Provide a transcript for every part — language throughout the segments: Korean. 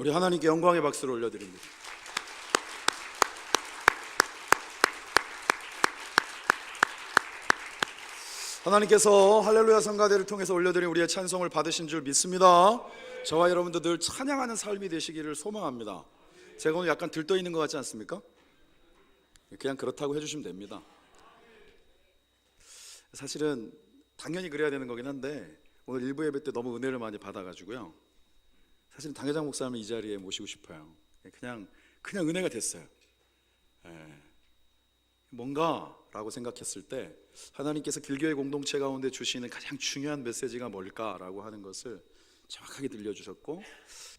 우리 하나님께 영광의 박수를 올려드립니다. 하나님께서 할렐루야 성가대를 통해서 올려드린 우리의 찬송을 받으신 줄 믿습니다. 저와 여러분도 늘 찬양하는 삶이 되시기를 소망합니다. 제가 오늘 약간 들떠 있는 것 같지 않습니까? 그냥 그렇다고 해주시면 됩니다. 사실은 당연히 그래야 되는 거긴 한데 오늘 일부 예배 때 너무 은혜를 많이 받아가지고요, 사실은 당회장 목사님을 이 자리에 모시고 싶어요. 그냥 은혜가 됐어요. 뭔가 라고 생각했을 때 하나님께서 길교회 공동체 가운데 주시는 가장 중요한 메시지가 뭘까라고 하는 것을 정확하게 들려주셨고,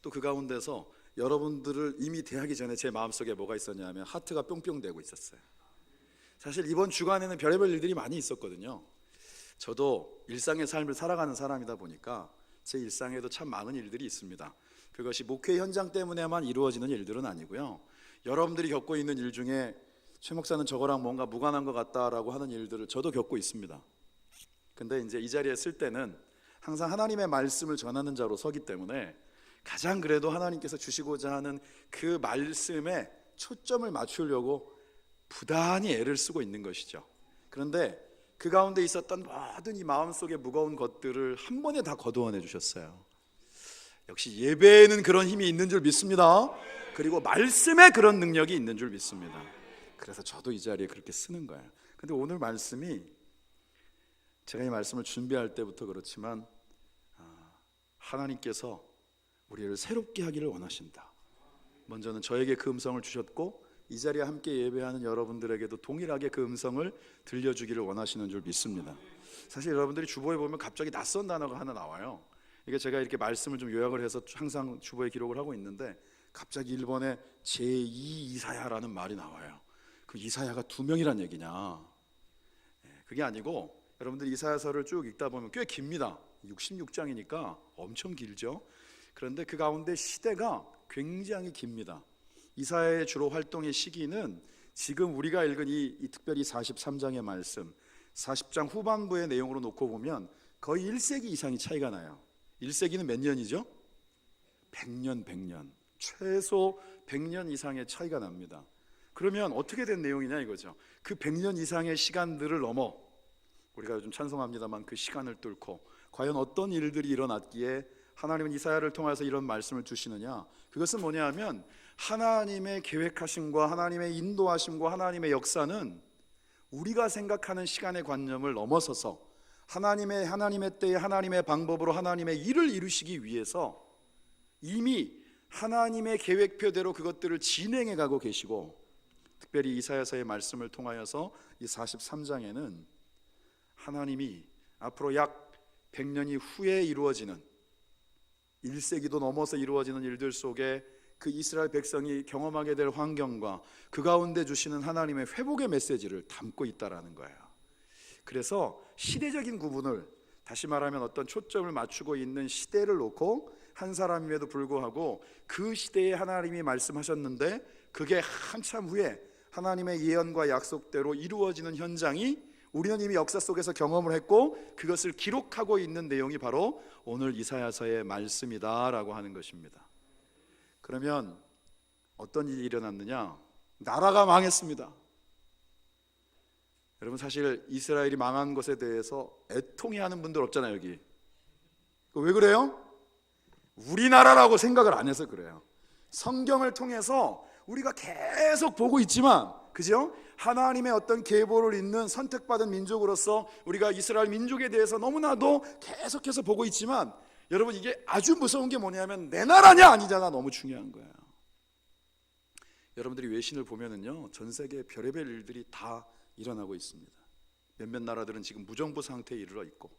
또 그 가운데서 여러분들을 이미 대하기 전에 제 마음속에 뭐가 있었냐면 하트가 뿅뿅대고 있었어요. 사실 이번 주간에는 별의별 일들이 많이 있었거든요. 저도 일상의 삶을 살아가는 사람이다 보니까 제 일상에도 참 많은 일들이 있습니다. 그것이 목회 현장 때문에만 이루어지는 일들은 아니고요, 여러분들이 겪고 있는 일 중에 최 목사는 저거랑 뭔가 무관한 것 같다라고 하는 일들을 저도 겪고 있습니다. 근데 이제 이 자리에 쓸 때는 항상 하나님의 말씀을 전하는 자로 서기 때문에 가장 그래도 하나님께서 주시고자 하는 그 말씀에 초점을 맞추려고 부단히 애를 쓰고 있는 것이죠. 그런데 그 가운데 있었던 모든 이 마음속에 무거운 것들을 한 번에 다 거두어내 주셨어요. 역시 예배에는 그런 힘이 있는 줄 믿습니다. 그리고 말씀에 그런 능력이 있는 줄 믿습니다. 그래서 저도 이 자리에 그렇게 쓰는 거예요. 근데 오늘 말씀이, 제가 이 말씀을 준비할 때부터 그렇지만 하나님께서 우리를 새롭게 하기를 원하신다. 먼저는 저에게 그 음성을 주셨고 이 자리에 함께 예배하는 여러분들에게도 동일하게 그 음성을 들려주기를 원하시는 줄 믿습니다. 사실 여러분들이 주보에 보면 갑자기 낯선 단어가 하나 나와요. 이게 제가 이렇게 말씀을 좀 요약을 해서 항상 주보에 기록을 하고 있는데 갑자기 1번에 제2 이사야라는 말이 나와요. 그 이사야가 2명이란 얘기냐? 그게 아니고, 여러분들 이사야서를 쭉 읽다 보면 꽤 깁니다. 66장이니까 엄청 길죠. 그런데 그 가운데 시대가 굉장히 깁니다. 이사야의 주로 활동의 시기는 지금 우리가 읽은 이 특별히 43장의 말씀, 40장 후반부의 내용으로 놓고 보면 거의 1세기 이상이 차이가 나요. 1세기는 몇 년이죠? 100년. 최소 100년 이상의 차이가 납니다. 그러면 어떻게 된 내용이냐 이거죠. 그 100년 이상의 시간들을 넘어 우리가 요즘 찬송합니다만 그 시간을 뚫고 과연 어떤 일들이 일어났기에 하나님은 이사야를 통해서 이런 말씀을 주시느냐? 그것은 뭐냐 하면 하나님의 계획하심과 하나님의 인도하심과 하나님의 역사는 우리가 생각하는 시간의 관념을 넘어서서 하나님의 때에 하나님의 방법으로 하나님의 일을 이루시기 위해서 이미 하나님의 계획표대로 그것들을 진행해 가고 계시고, 특별히 이사야서의 말씀을 통하여서 이 43장에는 하나님이 앞으로 약 100년이 후에 이루어지는 1세기도 넘어서 이루어지는 일들 속에 그 이스라엘 백성이 경험하게 될 환경과 그 가운데 주시는 하나님의 회복의 메시지를 담고 있다라는 거예요. 그래서 시대적인 구분을, 다시 말하면 어떤 초점을 맞추고 있는 시대를 놓고 한 사람임에도 불구하고 그 시대에 하나님이 말씀하셨는데 그게 한참 후에 하나님의 예언과 약속대로 이루어지는 현장이 우리는 이미 역사 속에서 경험을 했고 그것을 기록하고 있는 내용이 바로 오늘 이사야서의 말씀이다라고 하는 것입니다. 그러면 어떤 일이 일어났느냐? 나라가 망했습니다. 여러분, 사실 이스라엘이 망한 것에 대해서 애통해하는 분들 없잖아요. 여기 왜 그래요? 우리나라라고 생각을 안 해서 그래요. 성경을 통해서 우리가 계속 보고 있지만, 그죠? 하나님의 어떤 계보를 잇는 선택받은 민족으로서 우리가 이스라엘 민족에 대해서 너무나도 계속해서 보고 있지만, 여러분 이게 아주 무서운 게 뭐냐면 내 나라냐 아니냐가 너무 중요한 거예요. 여러분들이 외신을 보면은요, 전 세계 별의별 일들이 다 일어나고 있습니다. 몇몇 나라들은 지금 무정부 상태에 이르러 있고,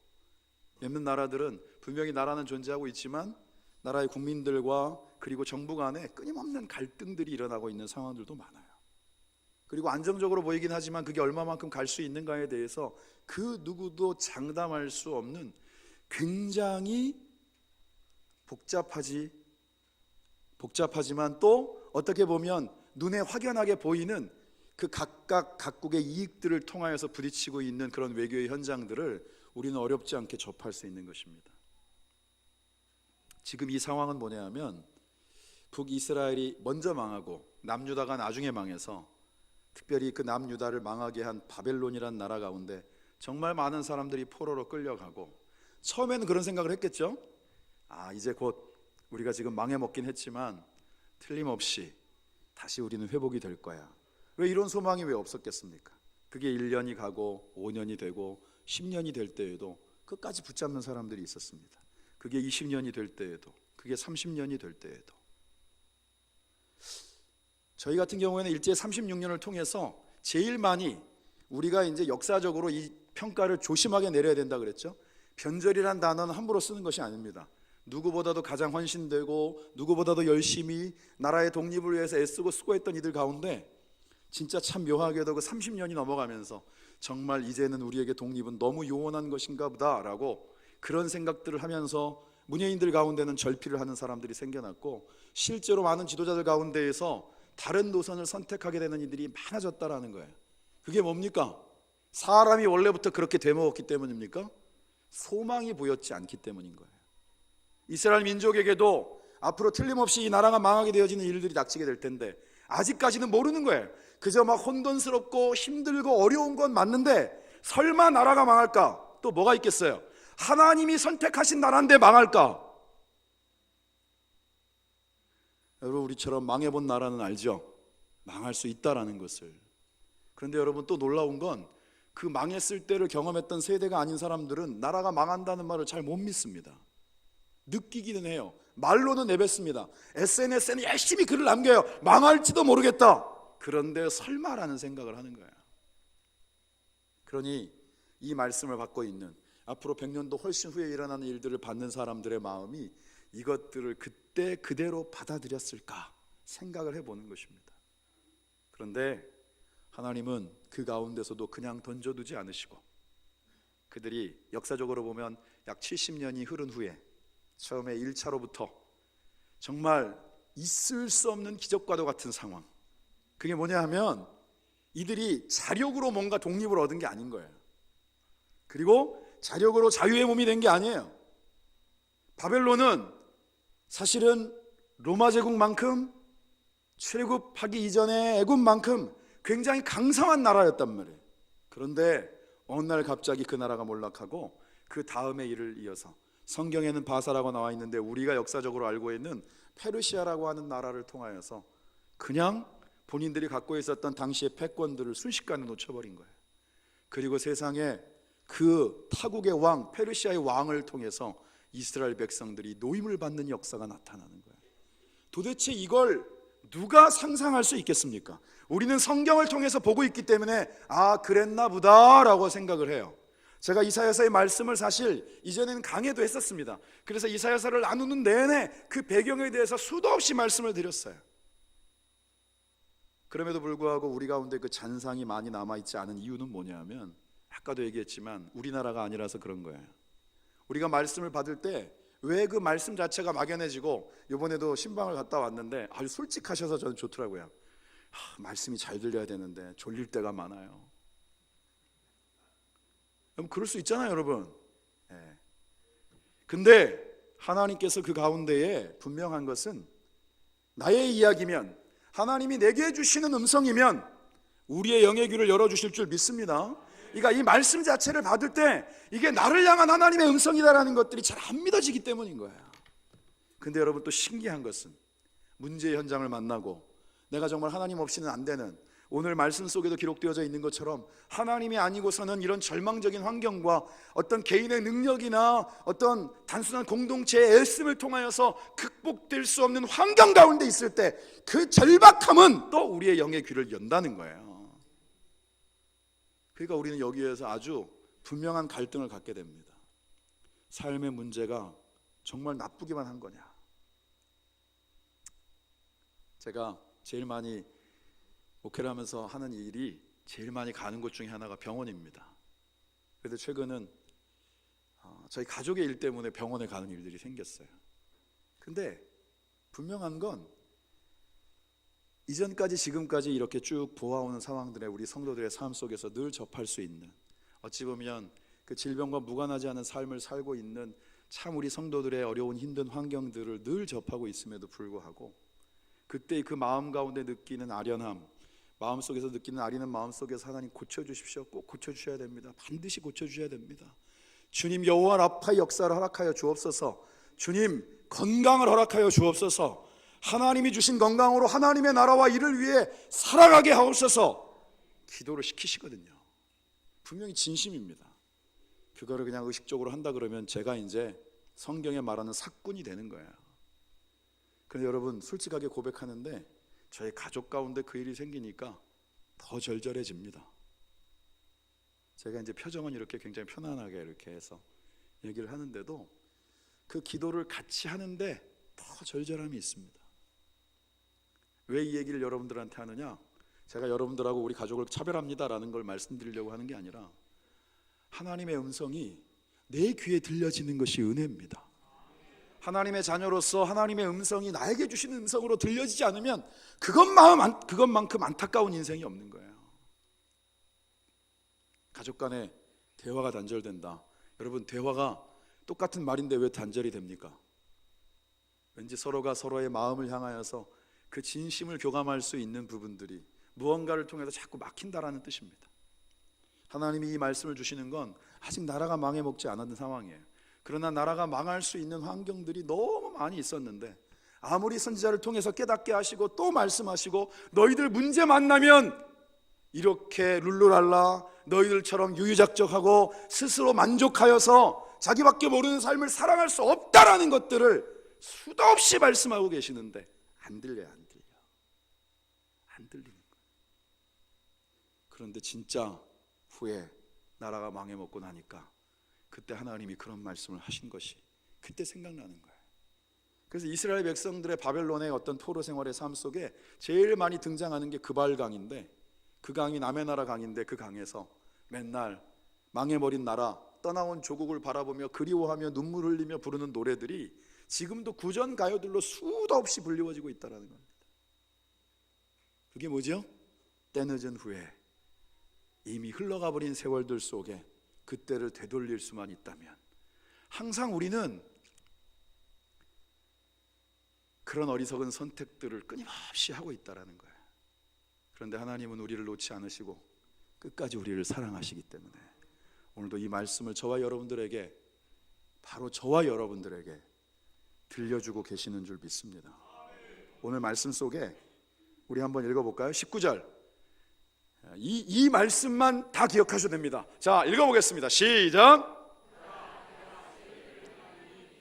몇몇 나라들은 분명히 나라는 존재하고 있지만 나라의 국민들과 그리고 정부 간에 끊임없는 갈등들이 일어나고 있는 상황들도 많아요. 그리고 안정적으로 보이긴 하지만 그게 얼마만큼 갈 수 있는가에 대해서 그 누구도 장담할 수 없는 굉장히 복잡하지만 또 어떻게 보면 눈에 확연하게 보이는 그 각국의 이익들을 통하여서 부딪히고 있는 그런 외교의 현장들을 우리는 어렵지 않게 접할 수 있는 것입니다. 지금 이 상황은 뭐냐 하면 북이스라엘이 먼저 망하고 남유다가 나중에 망해서 특별히 그 남유다를 망하게 한 바벨론이란 나라 가운데 정말 많은 사람들이 포로로 끌려가고, 처음에는 그런 생각을 했겠죠. 이제 곧 우리가 지금 망해먹긴 했지만 틀림없이 다시 우리는 회복이 될 거야. 왜 이런 소망이 왜 없었겠습니까? 그게 1년이 가고 5년이 되고 10년이 될 때에도 끝까지 붙잡는 사람들이 있었습니다. 그게 20년이 될 때에도, 그게 30년이 될 때에도. 저희 같은 경우에는 일제 36년을 통해서 제일 많이 우리가 이제 역사적으로 이 평가를 조심하게 내려야 된다 그랬죠. 변절이란 단어는 함부로 쓰는 것이 아닙니다. 누구보다도 가장 헌신되고 누구보다도 열심히 나라의 독립을 위해서 애쓰고 수고했던 이들 가운데 진짜 참 묘하게도 그 30년이 넘어가면서 정말 이제는 우리에게 독립은 너무 요원한 것인가 보다라고 그런 생각들을 하면서 문예인들 가운데는 절필을 하는 사람들이 생겨났고, 실제로 많은 지도자들 가운데에서 다른 노선을 선택하게 되는 이들이 많아졌다라는 거예요. 그게 뭡니까? 사람이 원래부터 그렇게 되먹었기 때문입니까? 소망이 보였지 않기 때문인 거예요. 이스라엘 민족에게도 앞으로 틀림없이 이 나라가 망하게 되어지는 일들이 닥치게 될 텐데 아직까지는 모르는 거예요. 그저 막 혼돈스럽고 힘들고 어려운 건 맞는데 설마 나라가 망할까? 또 뭐가 있겠어요? 하나님이 선택하신 나라인데 망할까? 여러분, 우리처럼 망해본 나라는 알죠? 망할 수 있다라는 것을. 그런데 여러분, 또 놀라운 건 그 망했을 때를 경험했던 세대가 아닌 사람들은 나라가 망한다는 말을 잘 못 믿습니다. 느끼기는 해요. 말로는 내뱉습니다. SNS에는 열심히 글을 남겨요. 망할지도 모르겠다. 그런데 설마라는 생각을 하는 거예요. 그러니 이 말씀을 받고 있는, 앞으로 100년도 훨씬 후에 일어나는 일들을 받는 사람들의 마음이 이것들을 그때 그대로 받아들였을까 생각을 해보는 것입니다. 그런데 하나님은 그 가운데서도 그냥 던져두지 않으시고, 그들이 역사적으로 보면 약 70년이 흐른 후에 처음에 1차로부터 정말 있을 수 없는 기적과도 같은 상황, 그게 뭐냐 하면 이들이 자력으로 뭔가 독립을 얻은 게 아닌 거예요. 그리고 자력으로 자유의 몸이 된 게 아니에요. 바벨론은 사실은 로마 제국만큼 출애굽하기 이전의 애굽만큼 굉장히 강성한 나라였단 말이에요. 그런데 어느 날 갑자기 그 나라가 몰락하고 그 다음의 일을 이어서 성경에는 바사라고 나와 있는데 우리가 역사적으로 알고 있는 페르시아라고 하는 나라를 통하여서 그냥 본인들이 갖고 있었던 당시의 패권들을 순식간에 놓쳐버린 거예요. 그리고 세상에 그 타국의 왕, 페르시아의 왕을 통해서 이스라엘 백성들이 노임을 받는 역사가 나타나는 거예요. 도대체 이걸 누가 상상할 수 있겠습니까? 우리는 성경을 통해서 보고 있기 때문에 그랬나 보다 라고 생각을 해요. 제가 이사야서의 말씀을 사실 이전에는 강해도 했었습니다. 그래서 이사야서를 나누는 내내 그 배경에 대해서 수도 없이 말씀을 드렸어요. 그럼에도 불구하고 우리 가운데 그 잔상이 많이 남아있지 않은 이유는 뭐냐면, 아까도 얘기했지만 우리나라가 아니라서 그런 거예요. 우리가 말씀을 받을 때 왜 그 말씀 자체가 막연해지고, 이번에도 신방을 갔다 왔는데 아주 솔직하셔서 저는 좋더라고요. 말씀이 잘 들려야 되는데 졸릴 때가 많아요. 그럴 수 있잖아요, 여러분. 근데 하나님께서 그 가운데에 분명한 것은 나의 이야기면, 하나님이 내게 주시는 음성이면 우리의 영의 귀를 열어주실 줄 믿습니다. 그러니까 이 말씀 자체를 받을 때 이게 나를 향한 하나님의 음성이다라는 것들이 잘 안 믿어지기 때문인 거예요. 근데 여러분, 또 신기한 것은 문제의 현장을 만나고 내가 정말 하나님 없이는 안 되는, 오늘 말씀 속에도 기록되어져 있는 것처럼 하나님이 아니고서는 이런 절망적인 환경과 어떤 개인의 능력이나 어떤 단순한 공동체의 애씀을 통하여서 극복될 수 없는 환경 가운데 있을 때 그 절박함은 또 우리의 영의 귀를 연다는 거예요. 그러니까 우리는 여기에서 아주 분명한 갈등을 갖게 됩니다. 삶의 문제가 정말 나쁘기만 한 거냐. 제가 제일 많이 목회를 하면서 하는 일이, 제일 많이 가는 곳 중에 하나가 병원입니다. 그래서 최근은 저희 가족의 일 때문에 병원에 가는 일들이 생겼어요. 근데 분명한 건 이전까지 지금까지 이렇게 쭉 보아오는 상황들에 우리 성도들의 삶 속에서 늘 접할 수 있는, 어찌 보면 그 질병과 무관하지 않은 삶을 살고 있는 참 우리 성도들의 어려운 힘든 환경들을 늘 접하고 있음에도 불구하고 그때 그 마음 가운데 느끼는 아련함, 마음속에서 느끼는 아리는 마음속에서 하나님 고쳐주십시오. 꼭 고쳐주셔야 됩니다. 반드시 고쳐주셔야 됩니다. 주님 여호와 라파의 역사를 허락하여 주옵소서. 주님 건강을 허락하여 주옵소서. 하나님이 주신 건강으로 하나님의 나라와 일을 위해 살아가게 하옵소서. 기도를 시키시거든요. 분명히 진심입니다. 그거를 그냥 의식적으로 한다 그러면 제가 이제 성경에 말하는 사꾼이 되는 거예요. 그런데 여러분 솔직하게 고백하는데 저희 가족 가운데 그 일이 생기니까 더 절절해집니다. 제가 이제 표정은 이렇게 굉장히 편안하게 이렇게 해서 얘기를 하는데도 그 기도를 같이 하는데 더 절절함이 있습니다. 왜 이 얘기를 여러분들한테 하느냐? 제가 여러분들하고 우리 가족을 차별합니다라는 걸 말씀드리려고 하는 게 아니라 하나님의 음성이 내 귀에 들려지는 것이 은혜입니다. 하나님의 자녀로서 하나님의 음성이 나에게 주시는 음성으로 들려지지 않으면 그것만큼 안타까운 인생이 없는 거예요. 가족 간에 대화가 단절된다. 여러분 대화가 똑같은 말인데 왜 단절이 됩니까? 왠지 서로가 서로의 마음을 향하여서 그 진심을 교감할 수 있는 부분들이 무언가를 통해서 자꾸 막힌다라는 뜻입니다. 하나님이 이 말씀을 주시는 건 아직 나라가 망해먹지 않았는 상황이에요. 그러나 나라가 망할 수 있는 환경들이 너무 많이 있었는데 아무리 선지자를 통해서 깨닫게 하시고 또 말씀하시고 너희들 문제 만나면 이렇게 룰루랄라 너희들처럼 유유작적하고 스스로 만족하여서 자기밖에 모르는 삶을 살아갈 수 없다라는 것들을 수도 없이 말씀하고 계시는데 안 들려요. 안 들리는 거예요. 그런데 진짜 후에 나라가 망해먹고 나니까 그때 하나님이 그런 말씀을 하신 것이 그때 생각나는 거예요. 그래서 이스라엘 백성들의 바벨론의 어떤 포로 생활의 삶 속에 제일 많이 등장하는 게 그발강인데 그 강이 남의 나라 강인데 그 강에서 맨날 망해버린 나라 떠나온 조국을 바라보며 그리워하며 눈물 흘리며 부르는 노래들이 지금도 구전 가요들로 수도 없이 불리워지고 있다는 겁니다. 그게 뭐죠? 때늦은 후에 이미 흘러가 버린 세월들 속에 그때를 되돌릴 수만 있다면 항상 우리는 그런 어리석은 선택들을 끊임없이 하고 있다는 거예요. 그런데 하나님은 우리를 놓지 않으시고 끝까지 우리를 사랑하시기 때문에 오늘도 이 말씀을 저와 여러분들에게 바로 저와 여러분들에게 들려주고 계시는 줄 믿습니다. 오늘 말씀 속에 우리 한번 읽어볼까요? 19절 이 말씀만 다 기억하셔도 됩니다. 자, 읽어보겠습니다. 시작.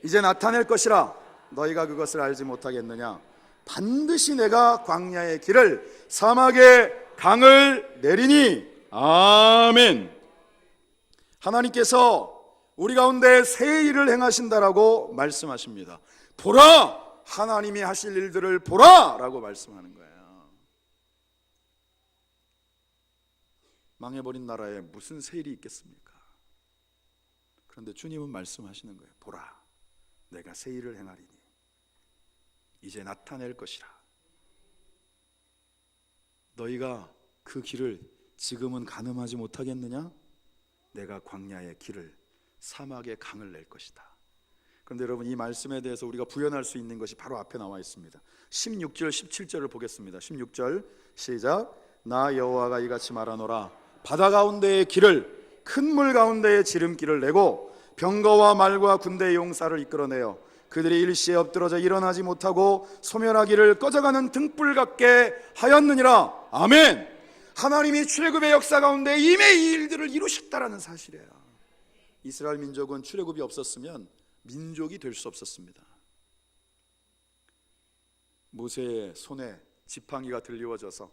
이제 나타낼 것이라 너희가 그것을 알지 못하겠느냐? 반드시 내가 광야의 길을 사막의 강을 내리니. 아멘. 하나님께서 우리 가운데 새 일을 행하신다라고 말씀하십니다. 보라! 하나님이 하실 일들을 보라! 라고 말씀하는 거예요. 망해버린 나라에 무슨 새 일이 있겠습니까? 그런데 주님은 말씀하시는 거예요. 보라, 내가 새 일을 행하리니 이제 나타낼 것이라. 너희가 그 길을 지금은 가늠하지 못하겠느냐? 내가 광야의 길을 사막의 강을 낼 것이다. 그런데 여러분 이 말씀에 대해서 우리가 부연할 수 있는 것이 바로 앞에 나와 있습니다. 16절 17절을 보겠습니다. 16절 시작. 나 여호와가 이같이 말하노라. 바다 가운데의 길을 큰 물 가운데의 지름길을 내고 병거와 말과 군대의 용사를 이끌어내어 그들이 일시에 엎드러져 일어나지 못하고 소멸하기를 꺼져가는 등불 같게 하였느니라. 아멘. 하나님이 출애굽의 역사 가운데 이미 이 일들을 이루셨다라는 사실이에요. 이스라엘 민족은 출애굽이 없었으면 민족이 될 수 없었습니다. 모세의 손에 지팡이가 들리워져서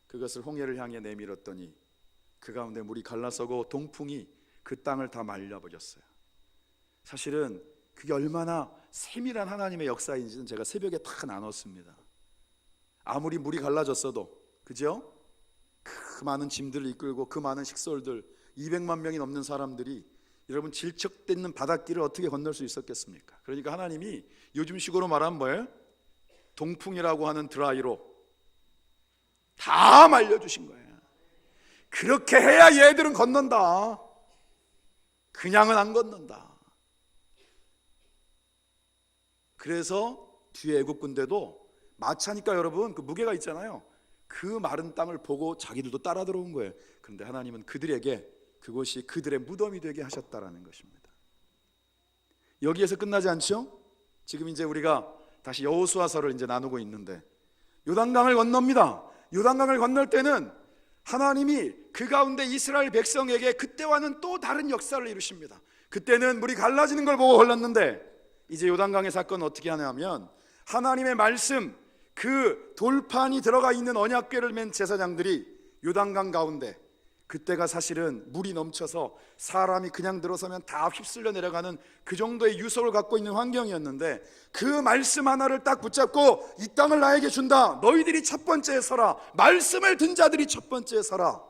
그것을 홍해를 향해 내밀었더니 그 가운데 물이 갈라서고 동풍이 그 땅을 다 말려버렸어요. 사실은 그게 얼마나 세밀한 하나님의 역사인지는 제가 새벽에 다 나눴습니다. 아무리 물이 갈라졌어도, 그죠? 그 많은 짐들을 이끌고 그 많은 식솔들 200만 명이 넘는 사람들이 여러분 질척대는 바닷길을 어떻게 건널 수 있었겠습니까? 그러니까 하나님이 요즘식으로 말하면 뭐예요? 동풍이라고 하는 드라이로 다 말려주신 거예요. 그렇게 해야 얘들은 건넌다. 그냥은 안 건넌다. 그래서 뒤에 애국 군대도 마차니까 여러분 그 무게가 있잖아요. 그 마른 땅을 보고 자기들도 따라 들어온 거예요. 그런데 하나님은 그들에게 그것이 그들의 무덤이 되게 하셨다라는 것입니다. 여기에서 끝나지 않죠? 지금 이제 우리가 다시 여호수아서를 이제 나누고 있는데 요단강을 건넙니다. 요단강을 건널 때는 하나님이 그 가운데 이스라엘 백성에게 그때와는 또 다른 역사를 이루십니다. 그때는 물이 갈라지는 걸 보고 걸렸는데 이제 요단강의 사건은 어떻게 하냐면 하나님의 말씀, 그 돌판이 들어가 있는 언약궤를 맨 제사장들이 요단강 가운데, 그때가 사실은 물이 넘쳐서 사람이 그냥 들어서면 다 휩쓸려 내려가는 그 정도의 유속을 갖고 있는 환경이었는데 그 말씀 하나를 딱 붙잡고 이 땅을 나에게 준다, 너희들이 첫 번째에 서라, 말씀을 든 자들이 첫 번째에 서라.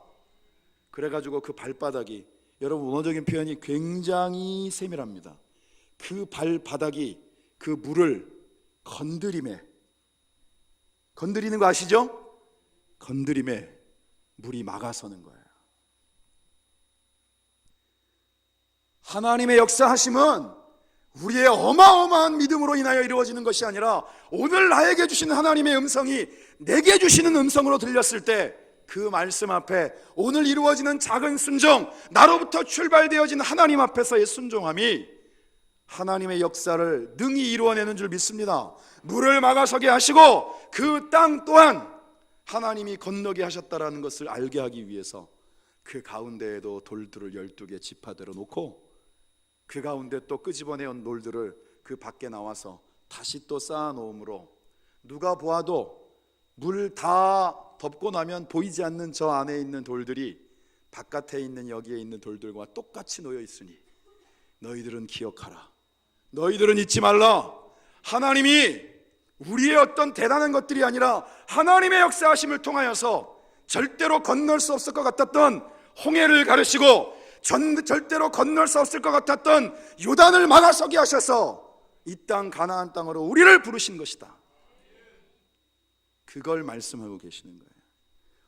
그래가지고 그 발바닥이, 여러분 원어적인 표현이 굉장히 세밀합니다. 그 발바닥이 그 물을 건드리는 거 아시죠? 건드림에 물이 막아서는 거예요. 하나님의 역사하심은 우리의 어마어마한 믿음으로 인하여 이루어지는 것이 아니라 오늘 나에게 주시는 하나님의 음성이 내게 주시는 음성으로 들렸을 때 그 말씀 앞에 오늘 이루어지는 작은 순종, 나로부터 출발되어진 하나님 앞에서의 순종함이 하나님의 역사를 능히 이루어내는 줄 믿습니다. 물을 막아서게 하시고 그 땅 또한 하나님이 건너게 하셨다라는 것을 알게 하기 위해서 그 가운데에도 돌들을 12개 지파대로 놓고 그 가운데 또 끄집어내온 돌들을 그 밖에 나와서 다시 또 쌓아놓음으로 누가 보아도 물 다 덮고 나면 보이지 않는 저 안에 있는 돌들이 바깥에 있는 여기에 있는 돌들과 똑같이 놓여 있으니 너희들은 기억하라, 너희들은 잊지 말라. 하나님이 우리의 어떤 대단한 것들이 아니라 하나님의 역사하심을 통하여서 절대로 건널 수 없을 것 같았던 홍해를 가르시고 절대로 건널 수 없을 것 같았던 요단을 막아서게 하셔서 이 땅 가나안 땅으로 우리를 부르신 것이다. 그걸 말씀하고 계시는 거예요.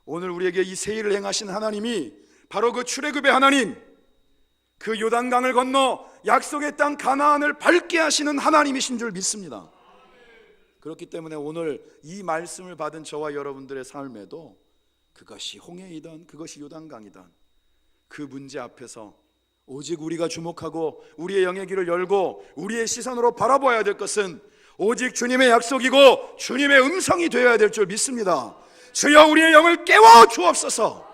오늘 우리에게 이 새 일을 행하신 하나님이 바로 그 출애굽의 하나님, 그 요단강을 건너 약속의 땅 가나안을 밟게 하시는 하나님이신 줄 믿습니다. 그렇기 때문에 오늘 이 말씀을 받은 저와 여러분들의 삶에도 그것이 홍해이든 그것이 요단강이든 그 문제 앞에서 오직 우리가 주목하고 우리의 영의 길을 열고 우리의 시선으로 바라봐야 될 것은 오직 주님의 약속이고 주님의 음성이 되어야 될 줄 믿습니다. 주여 우리의 영을 깨워 주옵소서.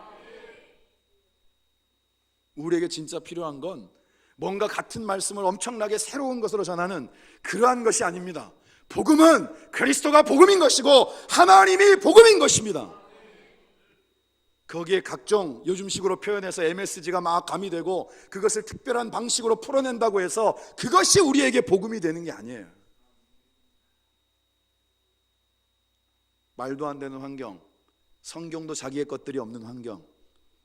우리에게 진짜 필요한 건 뭔가 같은 말씀을 엄청나게 새로운 것으로 전하는 그러한 것이 아닙니다. 복음은 그리스도가 복음인 것이고 하나님이 복음인 것입니다. 거기에 각종 요즘식으로 표현해서 MSG가 막 가미되고 그것을 특별한 방식으로 풀어낸다고 해서 그것이 우리에게 복음이 되는 게 아니에요. 말도 안 되는 환경, 성경도 자기의 것들이 없는 환경,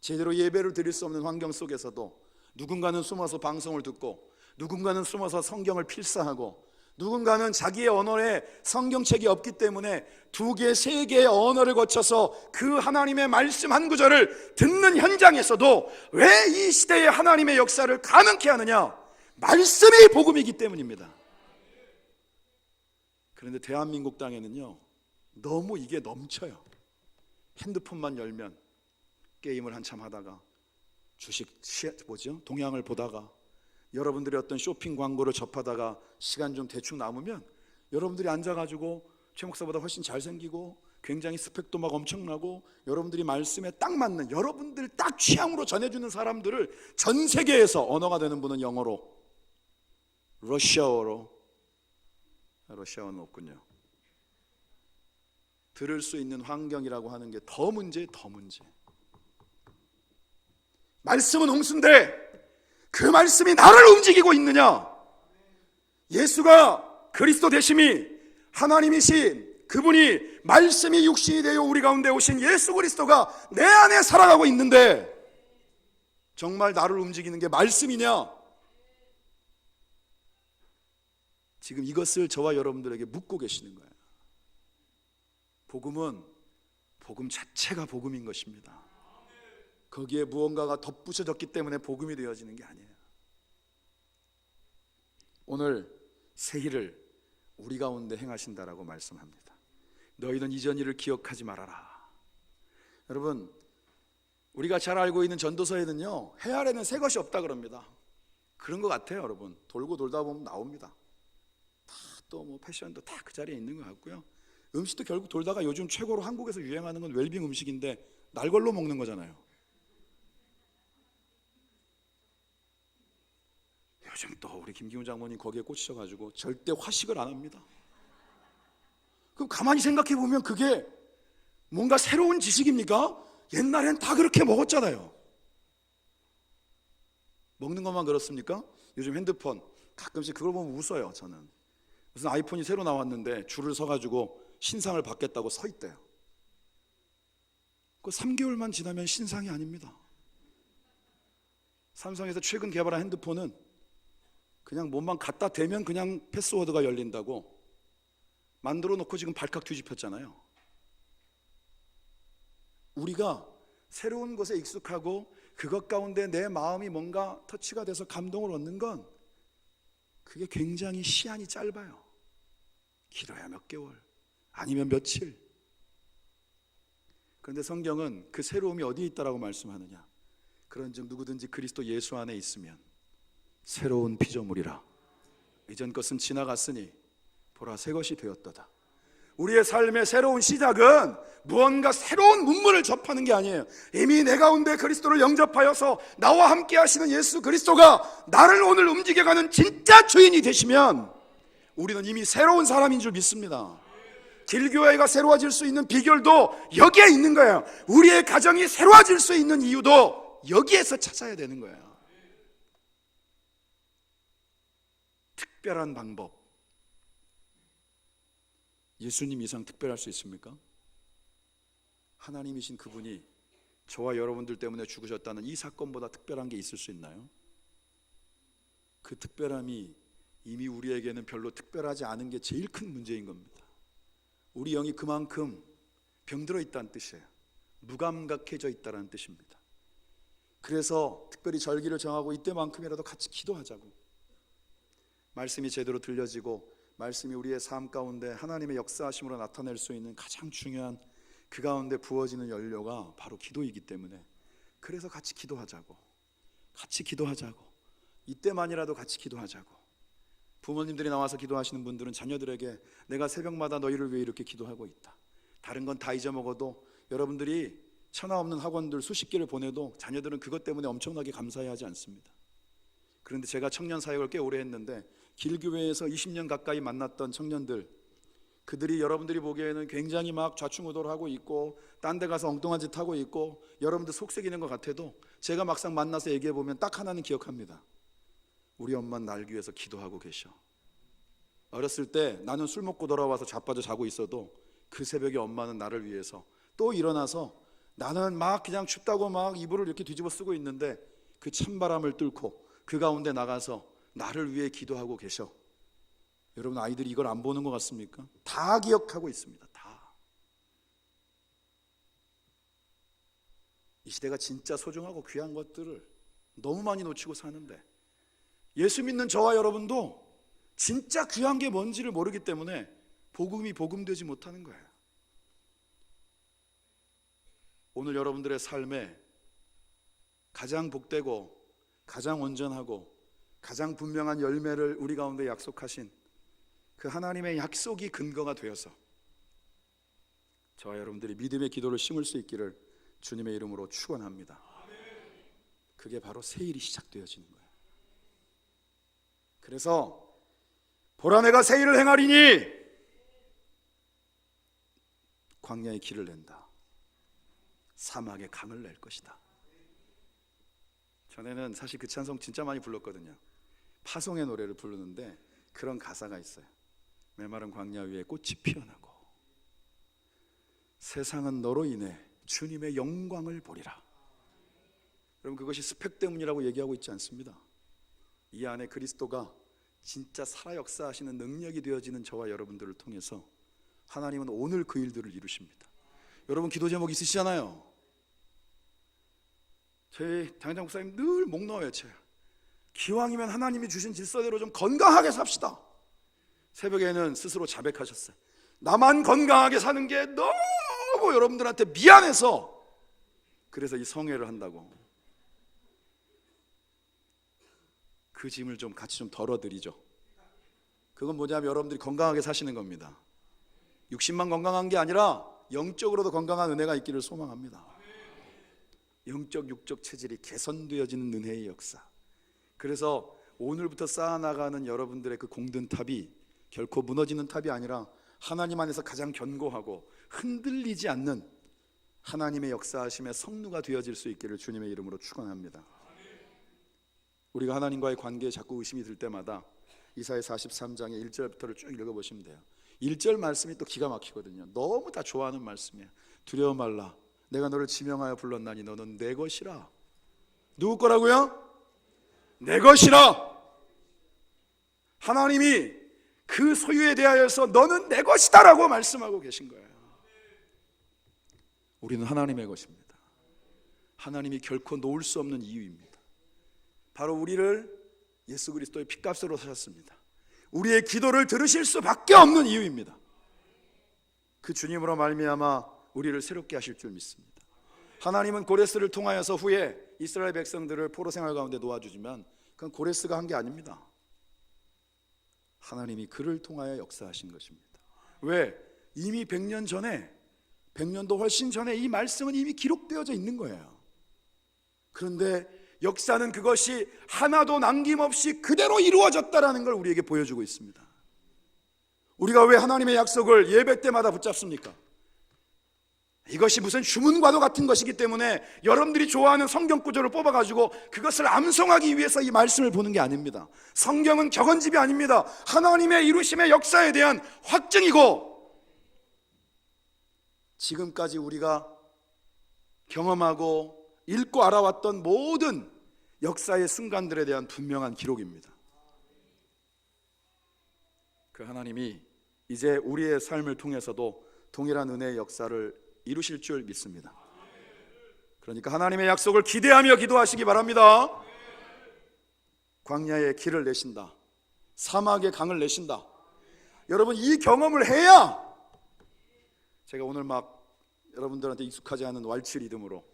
제대로 예배를 드릴 수 없는 환경 속에서도 누군가는 숨어서 방송을 듣고 누군가는 숨어서 성경을 필사하고 누군가는 자기의 언어에 성경책이 없기 때문에 2개, 3개의 언어를 거쳐서 그 하나님의 말씀 한 구절을 듣는 현장에서도 왜 이 시대의 하나님의 역사를 가능케 하느냐? 말씀이 복음이기 때문입니다. 그런데 대한민국 땅에는요 너무 이게 넘쳐요. 핸드폰만 열면 게임을 한참 하다가 동향을 보다가 여러분들의 어떤 쇼핑 광고를 접하다가 시간 좀 대충 남으면 여러분들이 앉아가지고 최 목사보다 훨씬 잘생기고 굉장히 스펙도 막 엄청나고 여러분들이 말씀에 딱 맞는 여러분들 딱 취향으로 전해주는 사람들을 전 세계에서 언어가 되는 분은 영어로, 러시아어는 없군요. 들을 수 있는 환경이라고 하는 게 더 문제. 말씀은 홍수인데 그 말씀이 나를 움직이고 있느냐? 예수가 그리스도 되심이 하나님이신 그분이 말씀이 육신이 되어 우리 가운데 오신 예수 그리스도가 내 안에 살아가고 있는데 정말 나를 움직이는 게 말씀이냐? 지금 이것을 저와 여러분들에게 묻고 계시는 거예요. 복음은 복음 자체가 복음인 것입니다. 거기에 무언가가 덧붙여졌기 때문에 복음이 되어지는 게 아니에요. 오늘 새 일을 우리 가운데 행하신다라고 말씀합니다. 너희는 이전 일을 기억하지 말아라. 여러분, 우리가 잘 알고 있는 전도서에는요, 해 아래는 새 것이 없다 그럽니다. 그런 것 같아요. 여러분, 돌고 돌다 보면 나옵니다. 다 또 뭐 패션도 다 그 자리에 있는 것 같고요. 음식도 결국 돌다가 요즘 최고로 한국에서 유행하는 건 웰빙 음식인데 날 걸로 먹는 거잖아요. 요즘 또 우리 김기훈 장모님 거기에 꽂히셔가지고 절대 화식을 안 합니다. 그럼 가만히 생각해 보면 그게 뭔가 새로운 지식입니까? 옛날엔 다 그렇게 먹었잖아요. 먹는 것만 그렇습니까? 요즘 핸드폰 가끔씩 그걸 보면 웃어요. 저는 무슨 아이폰이 새로 나왔는데 줄을 서가지고 신상을 받겠다고 서 있대요. 그 3개월만 지나면 신상이 아닙니다. 삼성에서 최근 개발한 핸드폰은 그냥 몸만 갖다 대면 그냥 패스워드가 열린다고 만들어 놓고 지금 발칵 뒤집혔잖아요. 우리가 새로운 것에 익숙하고 그것 가운데 내 마음이 뭔가 터치가 돼서 감동을 얻는 건 그게 굉장히 시한이 짧아요. 길어야 몇 개월, 아니면 며칠. 그런데 성경은 그 새로움이 어디에 있다라고 말씀하느냐? 그런즉 누구든지 그리스도 예수 안에 있으면 새로운 피조물이라. 이전 것은 지나갔으니 보라 새 것이 되었도다. 우리의 삶의 새로운 시작은 무언가 새로운 문물을 접하는 게 아니에요. 이미 내 가운데 그리스도를 영접하여서 나와 함께 하시는 예수 그리스도가 나를 오늘 움직여가는 진짜 주인이 되시면 우리는 이미 새로운 사람인 줄 믿습니다. 길교회가 새로워질 수 있는 비결도 여기에 있는 거예요. 우리의 가정이 새로워질 수 있는 이유도 여기에서 찾아야 되는 거예요. 특별한 방법. 예수님 이상 특별할 수 있습니까? 하나님이신 그분이 저와 여러분들 때문에 죽으셨다는 이 사건보다 특별한 게 있을 수 있나요? 그 특별함이 이미 우리에게는 별로 특별하지 않은 게 제일 큰 문제인 겁니다. 우리 영이 그만큼 병들어 있다는 뜻이에요. 무감각해져 있다는 뜻입니다. 그래서 특별히 절기를 정하고 이때만큼이라도 같이 기도하자고, 말씀이 제대로 들려지고 말씀이 우리의 삶 가운데 하나님의 역사하심으로 나타낼 수 있는 가장 중요한 그 가운데 부어지는 연료가 바로 기도이기 때문에, 그래서 같이 기도하자고, 같이 기도하자고, 이때만이라도 같이 기도하자고. 부모님들이 나와서 기도하시는 분들은 자녀들에게 내가 새벽마다 너희를 위해 이렇게 기도하고 있다, 다른 건 다 잊어먹어도 여러분들이 천하 없는 학원들 수십 개를 보내도 자녀들은 그것 때문에 엄청나게 감사해하지 않습니다. 그런데 제가 청년 사역을 꽤 오래 했는데 길교회에서 20년 가까이 만났던 청년들, 그들이 여러분들이 보기에는 굉장히 막 좌충우돌하고 있고 딴 데 가서 엉뚱한 짓 하고 있고 여러분들 속색이는 것 같아도 제가 막상 만나서 얘기해 보면 딱 하나는 기억합니다. 우리 엄마는 날 위해서 기도하고 계셔. 어렸을 때 나는 술 먹고 돌아와서 자빠져 자고 있어도 그 새벽에 엄마는 나를 위해서 또 일어나서, 나는 막 그냥 춥다고 막 이불을 이렇게 뒤집어 쓰고 있는데 그 찬바람을 뚫고 그 가운데 나가서 나를 위해 기도하고 계셔. 여러분, 아이들이 이걸 안 보는 것 같습니까? 다 기억하고 있습니다. 다. 이 시대가 진짜 소중하고 귀한 것들을 너무 많이 놓치고 사는데, 예수 믿는 저와 여러분도 진짜 귀한 게 뭔지를 모르기 때문에 복음이 복음되지 못하는 거예요. 오늘 여러분들의 삶에 가장 복되고 가장 온전하고 가장 분명한 열매를 우리 가운데 약속하신 그 하나님의 약속이 근거가 되어서 저와 여러분들이 믿음의 기도를 심을 수 있기를 주님의 이름으로 축원합니다. 그게 바로 새 일이 시작되어지는 거예요. 그래서 보라 내가 새 일을 행하리니 광야에 길을 낸다, 사막에 강을 낼 것이다. 전에는 사실 그 찬송 진짜 많이 불렀거든요. 파송의 노래를 부르는데 그런 가사가 있어요. 메마른 광야 위에 꽃이 피어나고 세상은 너로 인해 주님의 영광을 보리라. 여러분, 그것이 스펙 때문이라고 얘기하고 있지 않습니다. 이 안에 그리스도가 진짜 살아 역사하시는 능력이 되어지는 저와 여러분들을 통해서 하나님은 오늘 그 일들을 이루십니다. 여러분, 기도 제목 있으시잖아요. 저희 당회장 목사님 늘 목 놓아 외쳐요. 기왕이면 하나님이 주신 질서대로 좀 건강하게 삽시다. 새벽에는 스스로 자백하셨어요. 나만 건강하게 사는 게 너무 여러분들한테 미안해서 그래서 이 성회를 한다고. 그 짐을 좀 같이 좀 덜어드리죠. 그건 뭐냐면 여러분들이 건강하게 사시는 겁니다. 육신만 건강한 게 아니라 영적으로도 건강한 은혜가 있기를 소망합니다. 영적 육적 체질이 개선되어지는 은혜의 역사. 그래서 오늘부터 쌓아나가는 여러분들의 그 공든 탑이 결코 무너지는 탑이 아니라 하나님 안에서 가장 견고하고 흔들리지 않는 하나님의 역사하심의 성루가 되어질 수 있기를 주님의 이름으로 축원합니다. 우리가 하나님과의 관계에 자꾸 의심이 들 때마다 이사야 43장의 1절부터를 쭉 읽어보시면 돼요. 1절 말씀이 또 기가 막히거든요. 너무 다 좋아하는 말씀이에요. 두려워 말라, 내가 너를 지명하여 불렀나니 너는 내 것이라. 누구 거라고요? 내 것이라. 하나님이 그 소유에 대하여서 너는 내 것이다 라고 말씀하고 계신 거예요. 우리는 하나님의 것입니다. 하나님이 결코 놓을 수 없는 이유입니다. 바로 우리를 예수 그리스도의 핏값으로 사셨습니다. 우리의 기도를 들으실 수밖에 없는 이유입니다. 그 주님으로 말미암아 우리를 새롭게 하실 줄 믿습니다. 하나님은 고레스를 통하여서 후에 이스라엘 백성들을 포로 생활 가운데 놓아주지만 그건 고레스가 한 게 아닙니다. 하나님이 그를 통하여 역사하신 것입니다. 왜? 이미 100년 전에, 100년도 훨씬 전에 이 말씀은 이미 기록되어져 있는 거예요. 그런데 역사는 그것이 하나도 남김없이 그대로 이루어졌다라는 걸 우리에게 보여주고 있습니다. 우리가 왜 하나님의 약속을 예배 때마다 붙잡습니까? 이것이 무슨 주문과도 같은 것이기 때문에 여러분들이 좋아하는 성경 구절을 뽑아가지고 그것을 암송하기 위해서 이 말씀을 보는 게 아닙니다. 성경은 격언집이 아닙니다. 하나님의 이루심의 역사에 대한 확증이고, 지금까지 우리가 경험하고 읽고 알아왔던 모든 역사의 순간들에 대한 분명한 기록입니다. 그 하나님이 이제 우리의 삶을 통해서도 동일한 은혜의 역사를 이루실 줄 믿습니다. 그러니까 하나님의 약속을 기대하며 기도하시기 바랍니다. 광야에 길을 내신다, 사막에 강을 내신다. 여러분, 이 경험을 해야, 제가 오늘 막 여러분들한테 익숙하지 않은 왈츠 리듬으로,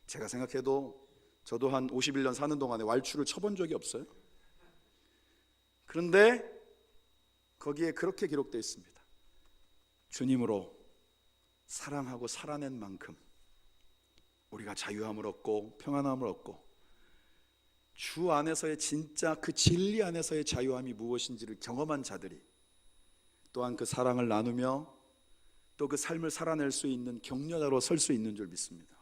제가 생각해도 저도 한 51년 사는 동안에 왈츠를 쳐본 적이 없어요. 그런데 거기에 그렇게 기록되어 있습니다. 주님으로 사랑하고 살아낸 만큼 우리가 자유함을 얻고 평안함을 얻고, 주 안에서의 진짜 그 진리 안에서의 자유함이 무엇인지를 경험한 자들이 또한 그 사랑을 나누며 또 그 삶을 살아낼 수 있는 격려자로 설 수 있는 줄 믿습니다.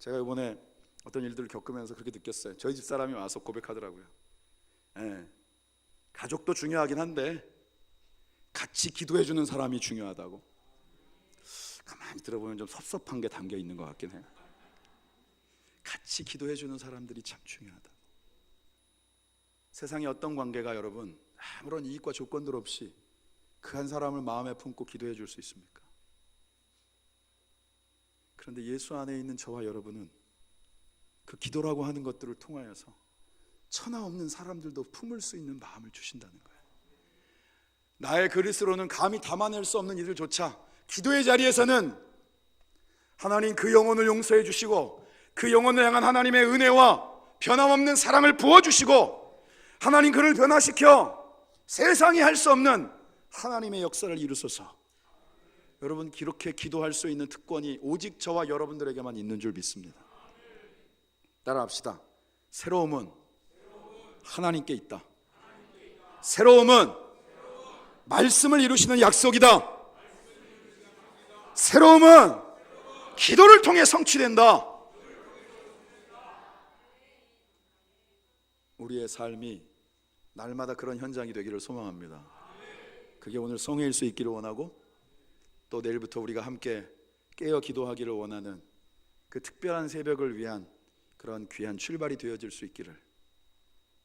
제가 이번에 어떤 일들을 겪으면서 그렇게 느꼈어요. 저희 집 사람이 와서 고백하더라고요. 가족도 중요하긴 한데 같이 기도해 주는 사람이 중요하다고. 가만히 들어보면 좀 섭섭한 게 담겨 있는 것 같긴 해요. 같이 기도해 주는 사람들이 참 중요하다. 세상의 어떤 관계가 여러분 아무런 이익과 조건들 없이 그 한 사람을 마음에 품고 기도해 줄 수 있습니까? 그런데 예수 안에 있는 저와 여러분은 그 기도라고 하는 것들을 통하여서 천하 없는 사람들도 품을 수 있는 마음을 주신다는 거예요. 나의 그릇으로는 감히 담아낼 수 없는 이들조차 기도의 자리에서는 하나님 그 영혼을 용서해 주시고 그 영혼을 향한 하나님의 은혜와 변함없는 사랑을 부어주시고 하나님 그를 변화시켜 세상이 할 수 없는 하나님의 역사를 이루소서. 여러분, 이렇게 기도할 수 있는 특권이 오직 저와 여러분들에게만 있는 줄 믿습니다. 따라합시다. 새로움은 하나님께 있다. 새로움은 말씀을 이루시는 약속이다. 새로움은 기도를 통해 성취된다. 우리의 삶이 날마다 그런 현장이 되기를 소망합니다. 그게 오늘 성회일 수 있기를 원하고, 또 내일부터 우리가 함께 깨어 기도하기를 원하는 그 특별한 새벽을 위한 그런 귀한 출발이 되어질 수 있기를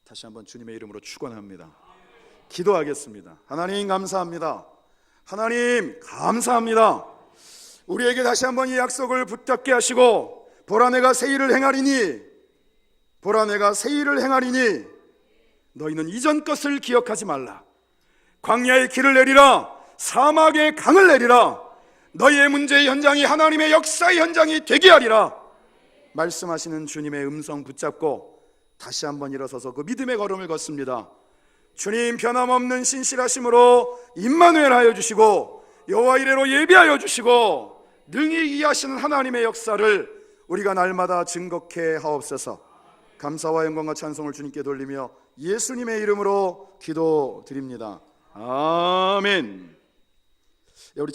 다시 한번 주님의 이름으로 축원합니다. 기도하겠습니다. 하나님 감사합니다. 하나님 감사합니다. 우리에게 다시 한번 이 약속을 붙잡게 하시고, 보라 내가 새 일을 행하리니, 보라 내가 새 일을 행하리니 너희는 이전 것을 기억하지 말라. 광야에 길을 내리라. 사막에 강을 내리라. 너희의 문제의 현장이 하나님의 역사의 현장이 되게 하리라 말씀하시는 주님의 음성 붙잡고 다시 한번 일어서서 그 믿음의 걸음을 걷습니다. 주님 변함없는 신실하심으로 임마누엘 하여 주시고 여호와 이레로 예비하여 주시고 능히 이해하시는 하나님의 역사를 우리가 날마다 증거케 하옵소서. 감사와 영광과 찬송을 주님께 돌리며 예수님의 이름으로 기도드립니다. 아멘.